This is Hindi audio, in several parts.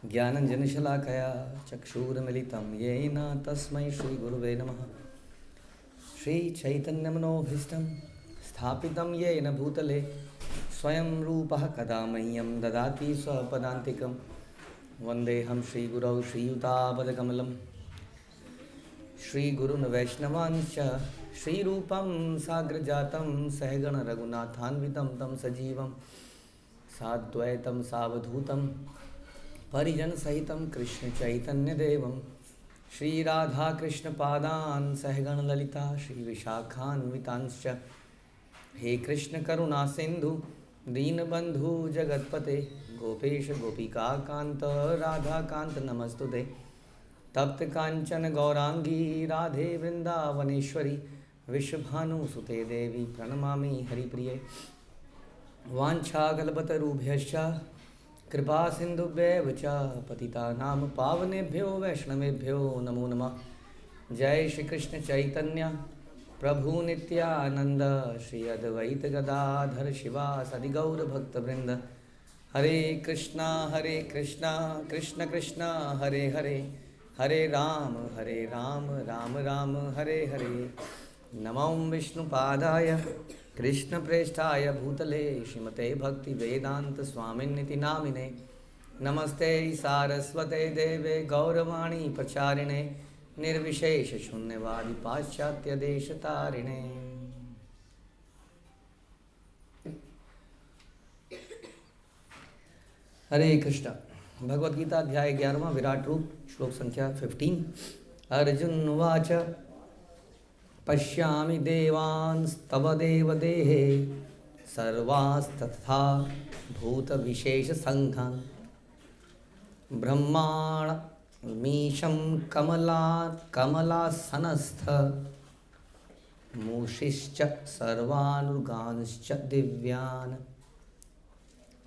ज्ञानञ्जनशलाकया चक्षुरुन्मिलितं येन तस्मै श्रीगुरुवे नमः। श्रीचैतन्यमनोभीष्टं स्थापितं येन भूतले स्वयं रूपः कदा मह्यं ददाति स्वपदान्तिकं। वन्देऽहं श्रीगुरौ श्रीयुतापदकमलं श्रीगुरुन् वैष्णवांश्च श्रीरूपं साग्रजातं सहगण रघुनाथान्वितं तं सजीवं साद्वैतं सावधूतं परिजन सहितं कृष्ण चैतन्य देवं श्रीराधा कृष्ण पादान् सहगण ललिता श्री विशाखान्वितांश्च। हे कृष्ण करुणा सिंधु दीनबंधु जगतपते गोपेश गोपिका कांत राधा कांत नमस्तुते। तप्त कांचन गौरांगी राधे वृंदावनेश्वरी विश्वभानुसुते देवी प्रणमामि हरिप्रिये। वाञ्छाकल्पतरुभ्यश्च कृपा सिंधुभ्येव च पतितानां पावनेभ्यो वैष्णवेभ्यो नमो नमः। जय श्री कृष्ण चैतन्य प्रभु नित्यानंद श्री अद्वैत गदाधर शिवासादि गौर भक्तवृंद। हरे कृष्णा कृष्ण कृष्णा हरे हरे हरे राम राम राम हरे हरे। नमो विष्णुपादाय कृष्णप्रेष्ठाय भूतले श्रीमते भक्ति वेदांत स्वामिन्निति नामिने। नमस्ते सारस्वते देवे गौरवाणी प्रचारिणे निर्विशेष शून्यवादी पाश्चात्य देश तारिणे। हरे कृष्ण। भगवद गीता अध्याय 11 विराट रूप श्लोक संख्या 15। अर्जुन उवाच पश्यामि देवांस्तव देवदेहे सर्वास्तथा भूतविशेषसङ्घान् ब्रह्माणमीशं कमलासनस्थ मूषिश्च सर्वानुगांश्च दिव्यान्।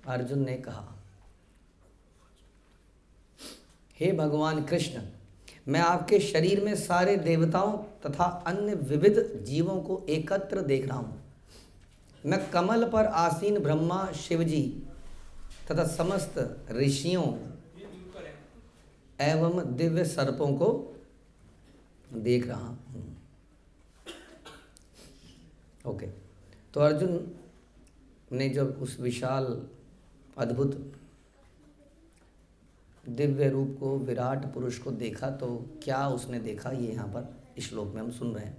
अर्जुन ने कहा, हे भगवान कृष्ण, मैं आपके शरीर में सारे देवताओं तथा अन्य विविध जीवों को एकत्र देख रहा हूँ। मैं कमल पर आसीन ब्रह्मा शिवजी तथा समस्त ऋषियों एवं दिव्य सर्पों को देख रहा हूँ। ओके, तो अर्जुन ने जब उस विशाल अद्भुत दिव्य रूप को, विराट पुरुष को देखा, तो क्या उसने देखा, ये यहाँ पर इस श्लोक में हम सुन रहे हैं।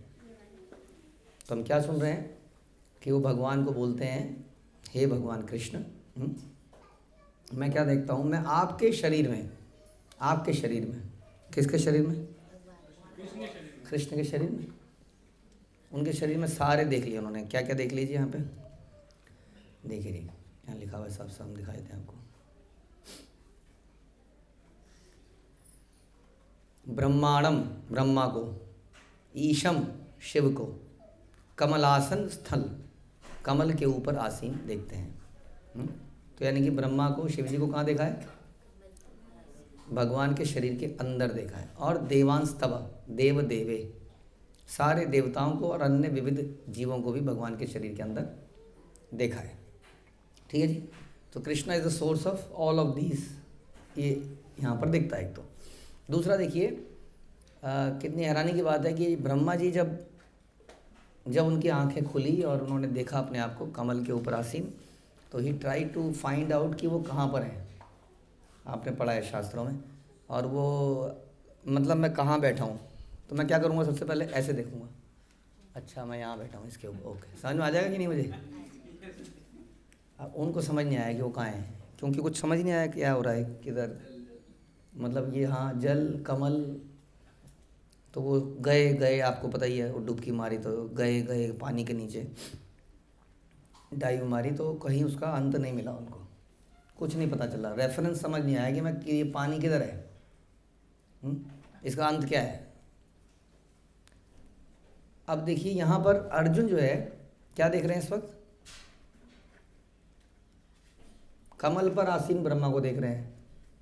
तो हम क्या सुन रहे हैं कि वो भगवान को बोलते हैं, हे भगवान कृष्ण, मैं क्या देखता हूँ, मैं आपके शरीर में, आपके शरीर में, किसके शरीर में, कृष्ण के शरीर में, उनके शरीर में सारे देख लिए उन्होंने। क्या क्या देख लीजिए यहाँ पे, देखिए यहाँ लिखा हुआ है, सब हम दिखाए थे आपको। ब्रह्मांडम ब्रह्मा को, ईशम शिव को, कमलासन स्थल कमल के ऊपर आसीन देखते हैं। तो यानी कि ब्रह्मा को, शिव जी को कहाँ देखा है, भगवान के शरीर के अंदर देखा है। और देवांस्तव देव देवे, सारे देवताओं को और अन्य विविध जीवों को भी भगवान के शरीर के अंदर देखा है। ठीक है जी। तो Krishna is the source of all of these, ये यहाँ पर दिखता है एक। तो दूसरा देखिए, कितनी हैरानी की बात है कि ब्रह्मा जी जब उनकी आंखें खुली और उन्होंने देखा अपने आप को कमल के ऊपर आसीन, तो ही ट्राई टू फाइंड आउट कि वो कहाँ पर है। आपने पढ़ा है शास्त्रों में। और वो मतलब मैं कहाँ बैठा हूँ, तो मैं क्या करूँगा, सबसे पहले ऐसे देखूँगा, अच्छा मैं यहाँ बैठा हूँ इसके ऊपर। ओके, समझ में आ जाएगा कि नहीं मुझे। अब उनको समझ नहीं आया कि वो कहाँ है, क्योंकि कुछ समझ नहीं आया क्या हो रहा है, किधर, मतलब ये, हाँ जल कमल, तो वो गए आपको पता ही है, वो डुबकी मारी तो गए पानी के नीचे, डाइव मारी तो कहीं उसका अंत नहीं मिला उनको, कुछ नहीं पता चला, रेफरेंस समझ नहीं आया कि ये पानी किधर है, इसका अंत क्या है। अब देखिए यहाँ पर अर्जुन जो है क्या देख रहे हैं इस वक्त, कमल पर आसीन ब्रह्मा को देख रहे हैं,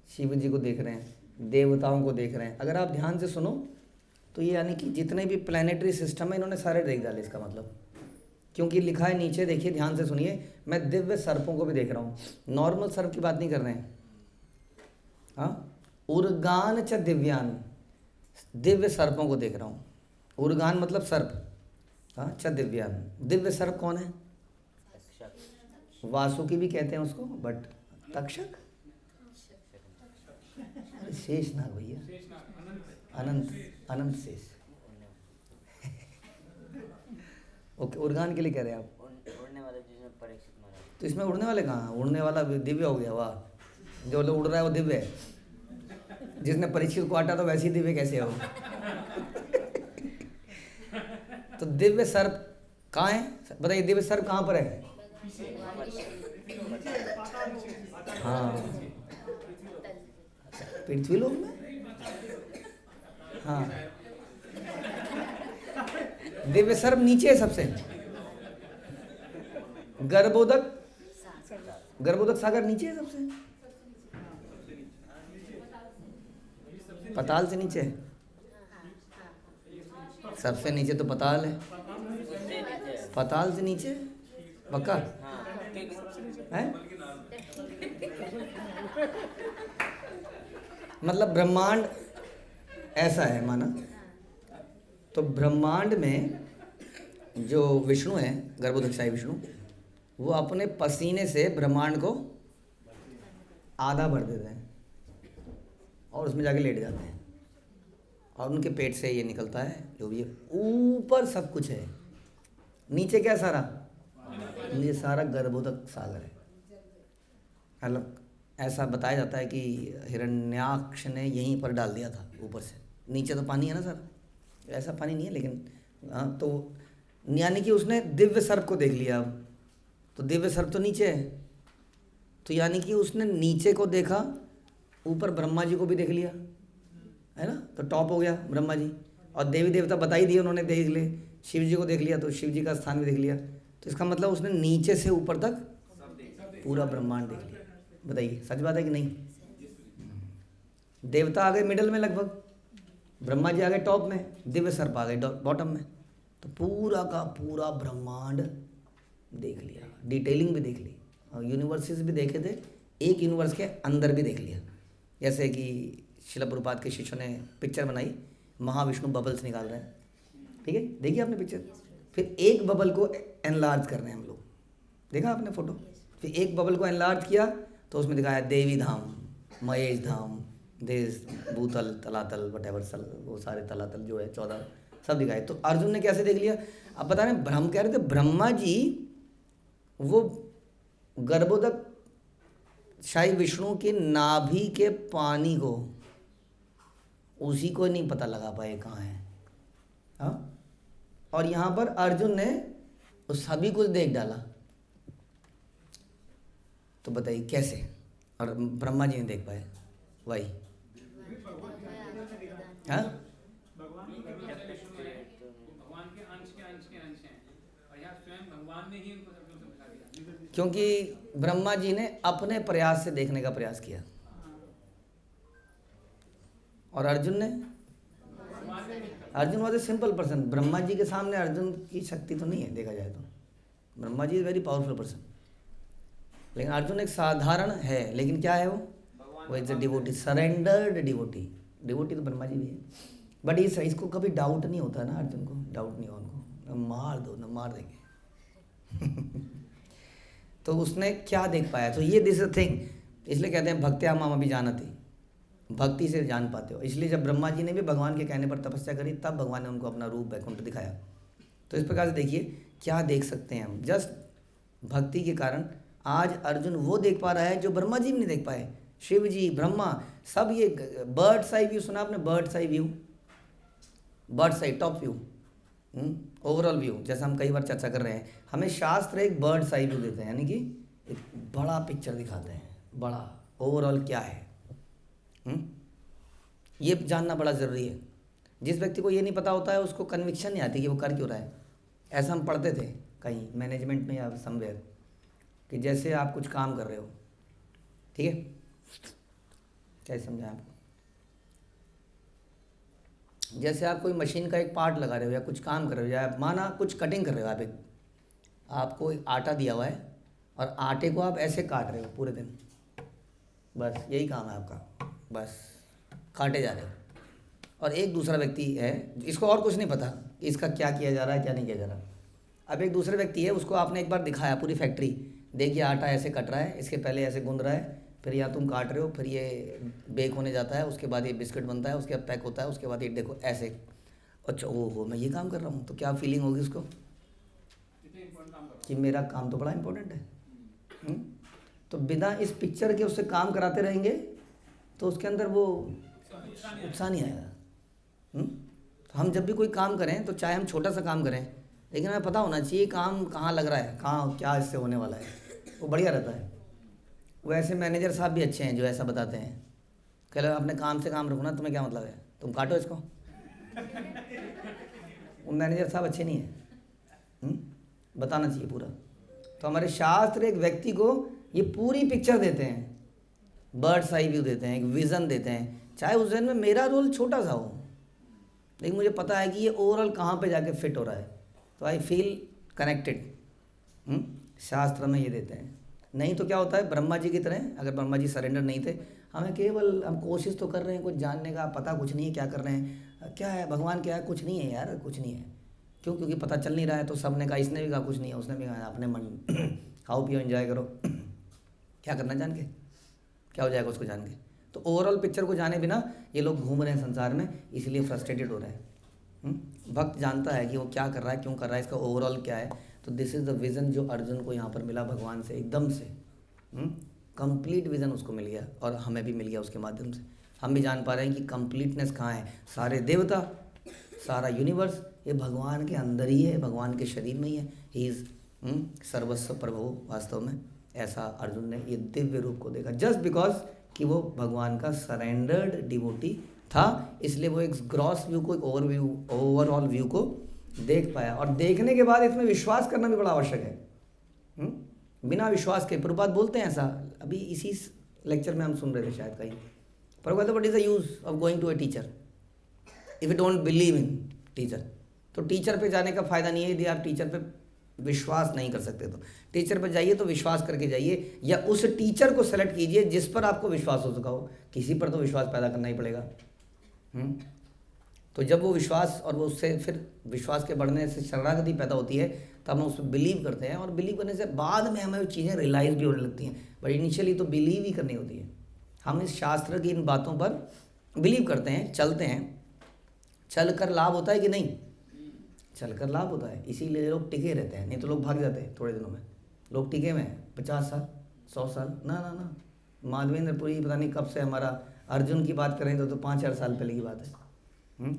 शिव जी को देख रहे हैं, देवताओं को देख रहे हैं। अगर आप ध्यान से सुनो तो ये यानी कि जितने भी प्लानिटरी सिस्टम है इन्होंने सारे देख डाले। इसका मतलब क्योंकि लिखा है नीचे, देखिए ध्यान से सुनिए, मैं दिव्य सर्पों को भी देख रहा हूँ, नॉर्मल सर्प की बात नहीं कर रहे हैं। हाँ, उर्गान च दिव्यान, दिव्य सर्पों को देख रहा हूँ। उर्गान मतलब सर्प, हाँ, च दिव्यान, दिव्य सर्प कौन है? वासुकी भी कहते हैं उसको, बट तक्षक, अरे शेष नाग भैया, अनंत, अनंत शेष। ओके, उर्गान के लिए कह रहे हैं आप? उड़ने वाले जिसमें परीक्षित मारा। तो इसमें उड़ने वाले कहाँ? उड़ने वाला दिव्य हो गया, वाह, जो लोग उड़ रहा है वो दिव्य है। जिसने परीक्षित को काटा तो वैसे ही दिव्य कैसे हो? तो दिव्य सर्प कहाँ है बताइए? दिव्य सर्प कहाँ पर है? हाँ, पृथ्वी लोक में। हाँ, दिव्य सर्प नीचे है सबसे। गर्भोदक, गर्भोदक सागर नीचे है सबसे, पताल से नीचे है। सबसे नीचे तो पताल है, पताल से नीचे पक्का है। मतलब ब्रह्मांड ऐसा है माना, तो ब्रह्मांड में जो विष्णु है, गर्भोदकशाही विष्णु, वो अपने पसीने से ब्रह्मांड को आधा भर देते हैं और उसमें जाके लेट जाते हैं, और उनके पेट से ये निकलता है जो भी है। ऊपर सब कुछ है, नीचे क्या सारा? ये सारा गर्भोदक सागर है। मतलब ऐसा बताया जाता है कि हिरण्याक्ष ने यहीं पर डाल दिया था ऊपर से, नीचे तो पानी है ना सर, ऐसा पानी नहीं है लेकिन हाँ, तो यानी कि उसने दिव्य सर्प को देख लिया। अब तो दिव्य सर्प तो नीचे है, तो यानी कि उसने नीचे को देखा, ऊपर ब्रह्मा जी को भी देख लिया, है ना, तो टॉप हो गया ब्रह्मा जी। और देवी देवता बता ही दिए उन्होंने, देख ले, शिव जी को देख लिया तो शिव जी का स्थान भी देख लिया। तो इसका मतलब उसने नीचे से ऊपर तक पूरा ब्रह्मांड देख लिया। बताइए सच बात है कि नहीं? देवता आ गए मिडल में लगभग, ब्रह्मा जी आ गए टॉप में, दिव्य सर्प आ गए बॉटम में, तो पूरा का पूरा ब्रह्मांड देख लिया, डिटेलिंग भी देख ली, और यूनिवर्सेस भी देखे थे, एक यूनिवर्स के अंदर भी देख लिया। जैसे कि शिला प्रभुपाद के शिष्यों ने पिक्चर बनाई, महाविष्णु बबल्स निकाल रहे हैं, ठीक है, देखिए आपने पिक्चर। फिर एक बबल को एनलार्ज कर रहे हैं हम लोग, देखा आपने फोटो? फिर एक बबल को एनलार्ज किया तो उसमें दिखाया देवी धाम, महेश धाम, देश, भूतल, तलातल, वटेवर, वो सारे तलातल जो है 14 सब दिखाए। तो अर्जुन ने कैसे देख लिया? अब बता रहे ब्रह्म कह रहे थे, ब्रह्मा जी वो गर्भोदक शाही विष्णु के नाभि के पानी को, उसी को नहीं पता लगा पाए कहाँ है। हाँ, और यहाँ पर अर्जुन ने वो सभी कुछ देख डाला। तो बताइए कैसे? और ब्रह्मा जी ने देख पाए वही। हाँ, क्योंकि ब्रह्मा जी ने अपने प्रयास से देखने का प्रयास किया, और अर्जुन ने, Arjun was a simple person. Brahma ji के सामने अर्जुन की शक्ति तो नहीं है देखा जाए तो, Brahma ji is very powerful person, लेकिन अर्जुन एक साधारण है। लेकिन क्या है वो is a devotee, surrendered devotee. Devotee तो ब्रह्मा जी भी है, बट इसको कभी डाउट नहीं होता ना, अर्जुन को डाउट नहीं हुआ, उनको मार दो ना, मार देंगे। तो उसने क्या देख पाया? तो ये दिस अ थिंग, इसलिए कहते हैं भक्त्या माम अभी जानती, भक्ति से जान पाते हो। इसलिए जब ब्रह्मा जी ने भी भगवान के कहने पर तपस्या करी, तब भगवान ने उनको अपना रूप वैकुंठ दिखाया। तो इस प्रकार से देखिए क्या देख सकते हैं हम, जस्ट भक्ति के कारण आज अर्जुन वो देख पा रहा है जो ब्रह्मा जी भी नहीं देख पाए। शिव जी, ब्रह्मा, सब ये बर्ड्स आई व्यू सुना आपने? बर्ड्स आई व्यू, बर्ड्स आई टॉप व्यू, ओवरऑल व्यू, जैसा हम कई बार चर्चा कर रहे हैं, हमें शास्त्र एक बर्ड्स आई व्यू देते हैं, यानी कि एक बड़ा पिक्चर दिखाते हैं, बड़ा ओवरऑल क्या है। ये जानना बड़ा ज़रूरी है। जिस व्यक्ति को ये नहीं पता होता है उसको कन्विक्शन नहीं आती कि वो कर क्यों रहा है। ऐसा हम पढ़ते थे कहीं मैनेजमेंट में या समवेयर, कि जैसे आप कुछ काम कर रहे हो, ठीक है, कैसे समझाएं आपको, जैसे आप कोई मशीन का एक पार्ट लगा रहे हो या कुछ काम कर रहे हो, या माना कुछ कटिंग कर रहे हो आप, एक आपको एक आटा दिया हुआ है और आटे को आप ऐसे काट रहे हो पूरे दिन, बस यही काम है आपका, बस काटे जा रहे हो। और एक दूसरा व्यक्ति है इसको और कुछ नहीं पता कि इसका क्या किया जा रहा है क्या नहीं किया जा रहा। अब एक दूसरा व्यक्ति है, उसको आपने एक बार दिखाया पूरी फैक्ट्री, देखिए आटा ऐसे कट रहा है, इसके पहले ऐसे गूंद रहा है, फिर यहाँ तुम काट रहे हो, फिर ये बेक होने जाता है, उसके बाद ये बिस्किट बनता है, उसके बाद पैक होता है, उसके बाद ये देखो ऐसे, अच्छा ओहो मैं ये काम कर रहा हूँ, तो क्या फीलिंग होगी उसको कि मेरा काम तो बड़ा इम्पोर्टेंट है। तो बिना इस पिक्चर के उससे काम कराते रहेंगे तो उसके अंदर वो उत्साह नहीं आएगा। तो हम जब भी कोई काम करें तो चाहे हम छोटा सा काम करें, लेकिन हमें पता होना चाहिए काम कहाँ लग रहा है, कहाँ क्या इससे होने वाला है, वो बढ़िया रहता है। वो ऐसे मैनेजर साहब भी अच्छे हैं जो ऐसा बताते हैं, कह लो अपने काम से काम रखो ना, तुम्हें क्या मतलब है, तुम काटो इसको। वो मैनेजर साहब अच्छे नहीं हैं, बताना चाहिए पूरा। तो हमारे शास्त्र एक व्यक्ति को ये पूरी पिक्चर देते हैं, बर्ड्स आई व्यू देते हैं, एक विज़न देते हैं, चाहे उस जन में मेरा रोल छोटा सा हो, लेकिन मुझे पता है कि ये ओवरऑल कहाँ पे जाके फिट हो रहा है, तो आई फील कनेक्टेड। शास्त्र में ये देते हैं। नहीं तो क्या होता है, ब्रह्मा जी की तरह, अगर ब्रह्मा जी सरेंडर नहीं थे, हमें केवल हम कोशिश तो कर रहे हैं कुछ जानने का, पता कुछ नहीं है क्या कर रहे हैं, क्या है भगवान क्या है, कुछ नहीं है यार, कुछ नहीं है। क्यों? क्योंकि पता चल नहीं रहा है। तो सब ने कहा, इसने भी कहा कुछ नहीं है, उसने भी कहा अपने मन खाओ पियो एंजॉय करो। क्या करना जान के, क्या हो जाएगा उसको जान के। तो ओवरऑल पिक्चर को जाने बिना ये लोग घूम रहे हैं संसार में, इसलिए फ्रस्ट्रेटेड हो रहे हैं। भक्त जानता है कि वो क्या कर रहा है, क्यों कर रहा है, इसका ओवरऑल क्या है। तो दिस इज़ द विज़न जो अर्जुन को यहाँ पर मिला भगवान से, एकदम से कंप्लीट विज़न उसको मिल गया, और हमें भी मिल गया उसके माध्यम से। हम भी जान पा रहे हैं कि कंप्लीटनेस कहाँ है, सारे देवता, सारा यूनिवर्स ये भगवान के अंदर ही है, भगवान के शरीर में ही है। ही इज़ सर्वस्व प्रभु। वास्तव में ऐसा अर्जुन ने ये दिव्य रूप को देखा, जस्ट बिकॉज कि वो भगवान का सरेंडर्ड डिवोटी था, इसलिए वो एक ग्रॉस व्यू को, एक ओवरऑल व्यू को देख पाया। और देखने के बाद इसमें विश्वास करना भी बड़ा आवश्यक है। बिना विश्वास के, प्रभुपाद बोलते हैं ऐसा, अभी इसी लेक्चर में हम सुन रहे थे शायद कहीं, Prabhupada, what is the use of going to a teacher if you don't believe in teacher. तो टीचर पे जाने का फायदा नहीं है यदि आप टीचर पे विश्वास नहीं कर सकते। तो टीचर पर जाइए तो विश्वास करके जाइए, या उस टीचर को सेलेक्ट कीजिए जिस पर आपको विश्वास हो चुका हो। किसी पर तो विश्वास पैदा करना ही पड़ेगा। तो जब वो विश्वास, और वो उससे फिर विश्वास के बढ़ने से शरणागति पैदा होती है, तब हम उस पर बिलीव करते हैं, और बिलीव करने से बाद में हमें वो चीज़ें रियलाइज भी होने लगती हैं। बट इनिशियली तो बिलीव ही करनी होती है। हम इस शास्त्र की इन बातों पर बिलीव करते हैं, चलते हैं। चल कर लाभ होता है कि नहीं? चलकर लाभ होता है, इसीलिए लोग टिके रहते हैं, नहीं तो लोग भाग जाते हैं थोड़े दिनों में। लोग टिके हुए हैं 50 साल 100 साल, ना। माधवेंद्रपुरी पता नहीं कब से, हमारा अर्जुन की बात करें तो 5-4 साल पहले की बात है।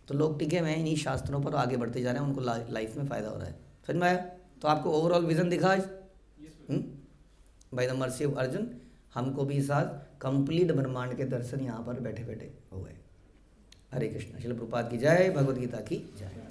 तो लोग टिके हुए हैं इन्हीं शास्त्रों पर, आगे बढ़ते जा रहे हैं, उनको लाइफ में फ़ायदा हो रहा है। समझ में आया? तो आपको ओवरऑल विज़न दिखा आज by the mercy of Arjun. हमको भी साथ कंप्लीट ब्रह्मांड के दर्शन यहाँ पर बैठे बैठे हो गए। हरे कृष्ण। श्रील प्रभुपाद की जय, भगवद गीता की जय।